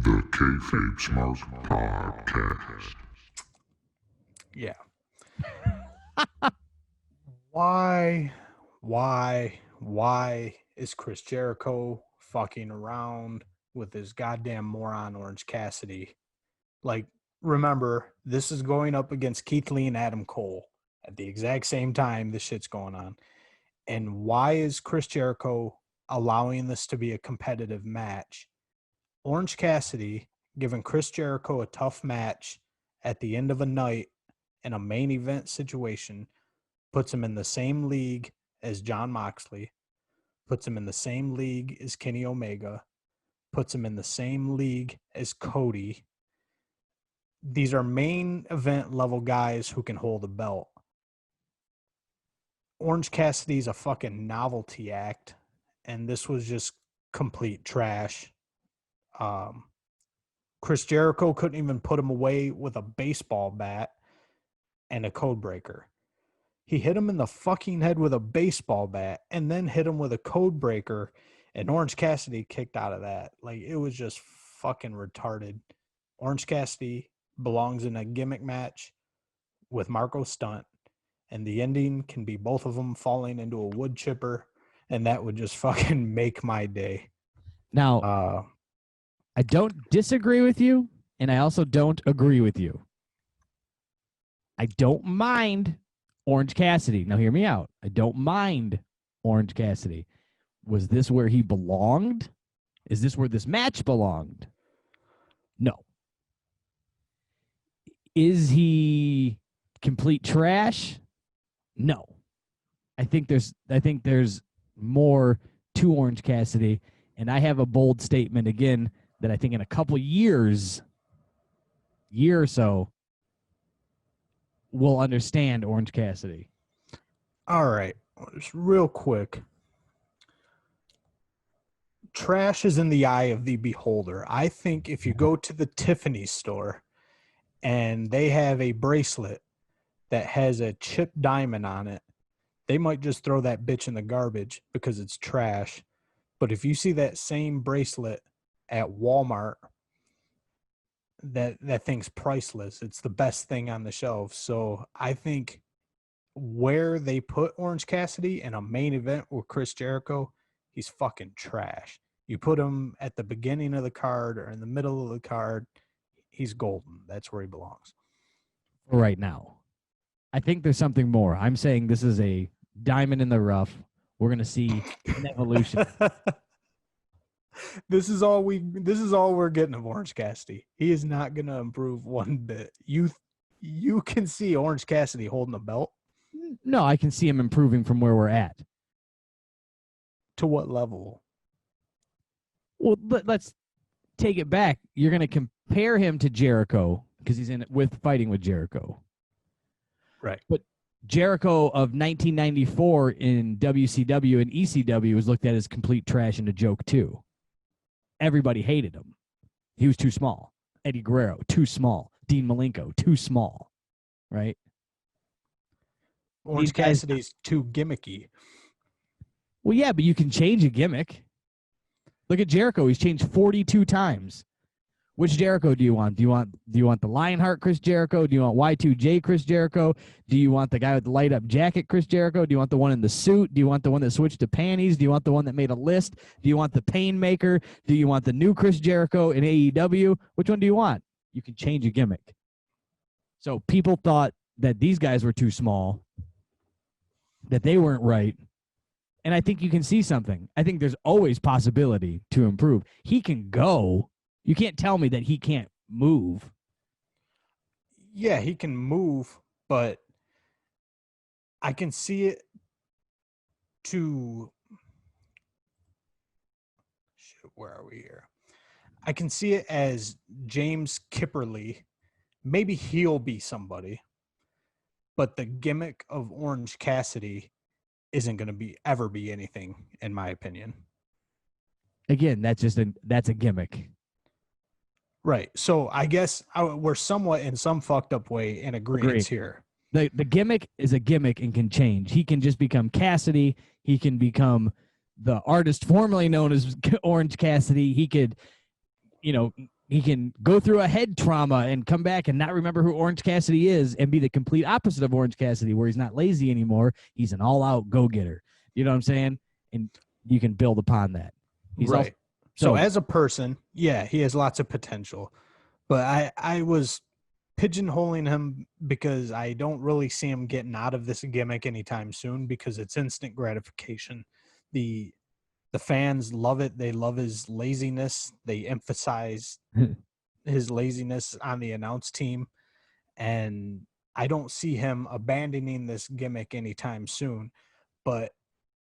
The Kayfabe Smoke Podcast. Yeah. Why is Chris Jericho fucking around with his goddamn moron Orange Cassidy? Like, remember, this is going up against Keith Lee and Adam Cole at the exact same time this shit's going on. And why is Chris Jericho allowing this to be a competitive match? Orange Cassidy giving Chris Jericho a tough match at the end of a night in a main event situation puts him in the same league as Jon Moxley, puts him in the same league as Kenny Omega, puts him in the same league as Cody. These are main event level guys who can hold a belt. Orange Cassidy's a fucking novelty act, and this was just complete trash. Chris Jericho couldn't even put him away with a baseball bat and a code breaker. He hit him in the fucking head with a baseball bat and then hit him with a code breaker, and Orange Cassidy kicked out of that. Like, it was just fucking retarded. Orange Cassidy belongs in a gimmick match with Marco Stunt, and the ending can be both of them falling into a wood chipper, and that would just fucking make my day. Now, I don't disagree with you, and I also don't agree with you. I don't mind Orange Cassidy. Now, hear me out. I don't mind Orange Cassidy. Was this where he belonged? Is this where this match belonged? No. Is he complete trash? No. I think there's more to Orange Cassidy, and I have a bold statement again that I think in a couple years, year or so, we'll understand Orange Cassidy. All right. Just real quick. Trash is in the eye of the beholder. I think if you go to the Tiffany store and they have a bracelet that has a chipped diamond on it, they might just throw that bitch in the garbage because it's trash. But if you see that same bracelet at Walmart, that thing's priceless. It's the best thing on the shelf. So I think where they put Orange Cassidy in a main event with Chris Jericho, he's fucking trash. You put him at the beginning of the card or in the middle of the card, he's golden. That's where he belongs. Right now. I think there's something more. I'm saying this is a diamond in the rough. We're going to see an evolution. This is all we're getting of Orange Cassidy. He is not going to improve one bit. You can see Orange Cassidy holding a belt. No, I can see him improving from where we're at. To what level? Well, let's take it back. You're going to compare him to Jericho because he's in it with fighting with Jericho. Right. But Jericho of 1994 in WCW and ECW was looked at as complete trash and a joke too. Everybody hated him. He was too small. Eddie Guerrero, too small. Dean Malenko, too small. Right? Orange Cassidy's too gimmicky. Well, yeah, but you can change a gimmick. Look at Jericho. He's changed 42 times. Which Jericho do you want? Do you want the Lionheart Chris Jericho? Do you want Y2J Chris Jericho? Do you want the guy with the light up jacket Chris Jericho? Do you want the one in the suit? Do you want the one that switched to panties? Do you want the one that made a list? Do you want the Painmaker? Do you want the new Chris Jericho in AEW? Which one do you want? You can change a gimmick. So people thought that these guys were too small, that they weren't right. And I think you can see something. I think there's always possibility to improve. He can go. You can't tell me that he can't move. Yeah, he can move, but I can see it to... Shit, where are we here? I can see it as James Kipperly. Maybe he'll be somebody, but the gimmick of Orange Cassidy isn't going to ever be anything, in my opinion. Again, that's a gimmick. Right. So I guess we're somewhat in some fucked up way in agreement here. The gimmick is a gimmick and can change. He can just become Cassidy. He can become the artist formerly known as Orange Cassidy. He could, he can go through a head trauma and come back and not remember who Orange Cassidy is and be the complete opposite of Orange Cassidy, where he's not lazy anymore. He's an all-out go-getter. You know what I'm saying? And you can build upon that. He's right. Also, so as a person, yeah, he has lots of potential. But I was pigeonholing him because I don't really see him getting out of this gimmick anytime soon because it's instant gratification. The fans love it. They love his laziness. They emphasize his laziness on the announce team. And I don't see him abandoning this gimmick anytime soon. But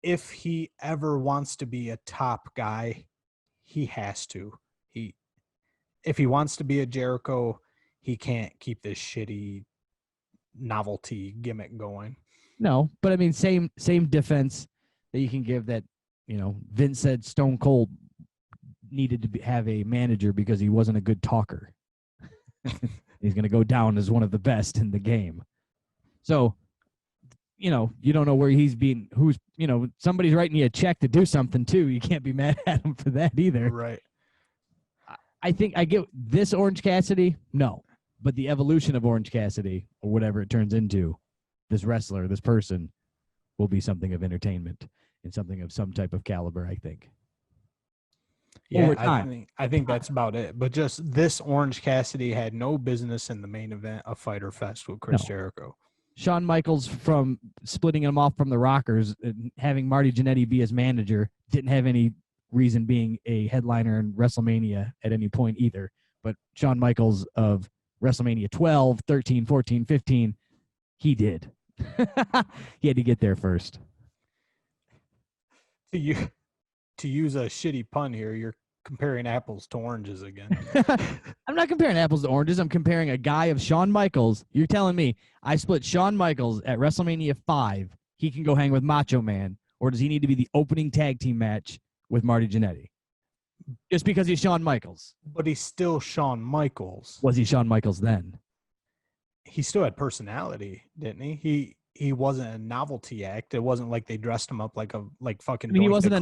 if he ever wants to be a top guy, he has to. If he wants to be a Jericho, he can't keep this shitty novelty gimmick going. No, but I mean, same defense that you can give that, Vince said Stone Cold needed to have a manager because he wasn't a good talker. He's going to go down as one of the best in the game. So, you don't know where somebody's writing you a check to do something too. You can't be mad at him for that either. Right. I think I get this Orange Cassidy, no. But the evolution of Orange Cassidy, or whatever it turns into, this wrestler, this person, will be something of entertainment and something of some type of caliber, I think. Yeah, I think that's about it. But just this Orange Cassidy had no business in the main event of Fyter Fest with Chris Jericho. Shawn Michaels, from splitting him off from the Rockers and having Marty Jannetty be his manager, didn't have any reason being a headliner in WrestleMania at any point either. But Shawn Michaels of WrestleMania 12, 13, 14, 15, he did. He had to get there first. To use a shitty pun here, you're comparing apples to oranges again. I'm not comparing apples to oranges. I'm comparing a guy of Shawn Michaels. You're telling me I split Shawn Michaels at WrestleMania 5. He can go hang with Macho Man, or does he need to be the opening tag team match with Marty Jannetty? Just because he's Shawn Michaels. But he's still Shawn Michaels. Was he Shawn Michaels then? He still had personality, didn't he? He wasn't a novelty act. It wasn't like they dressed him up like fucking. I mean, he wasn't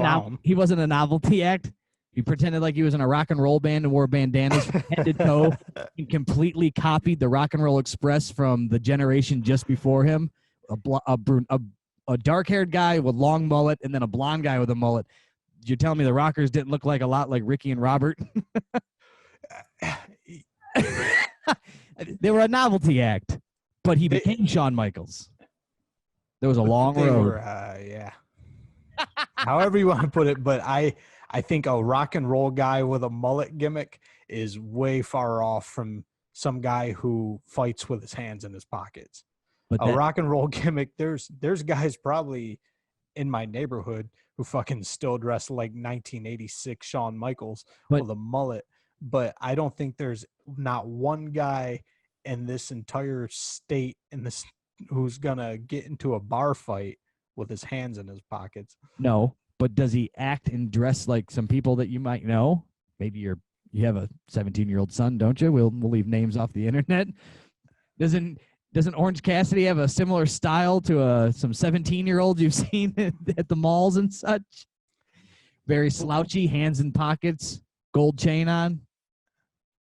a novelty act. He pretended like he was in a rock and roll band and wore bandanas from head to toe. He completely copied the Rock and Roll Express from the generation just before him. A dark-haired guy with long mullet and then a blonde guy with a mullet. You're telling me the Rockers didn't look like a lot like Ricky and Robert? They were a novelty act, but he became Shawn Michaels. There was a long road. Yeah. However you want to put it, but I think a rock and roll guy with a mullet gimmick is way far off from some guy who fights with his hands in his pockets. But a rock and roll gimmick, there's guys probably in my neighborhood who fucking still dress like 1986 Shawn Michaels with a mullet. But I don't think there's not one guy in this entire state who's gonna get into a bar fight with his hands in his pockets. No, but does he act and dress like some people that you might know? Maybe you have a 17-year-old son, don't you? We'll leave names off the internet. Doesn't Orange Cassidy have a similar style to some 17-year-olds you've seen at the malls and such? Very slouchy, hands in pockets, gold chain on,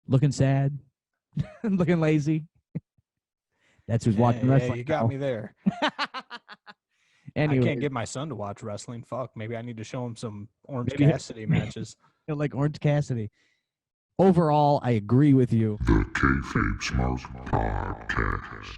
looking sad, looking lazy. That's who's watching wrestling. Yeah, you got me there. Anyway, I can't get my son to watch wrestling. Fuck, maybe I need to show him some Orange Cassidy matches. Like Orange Cassidy. Overall, I agree with you. The Kayfabe Smart Podcast.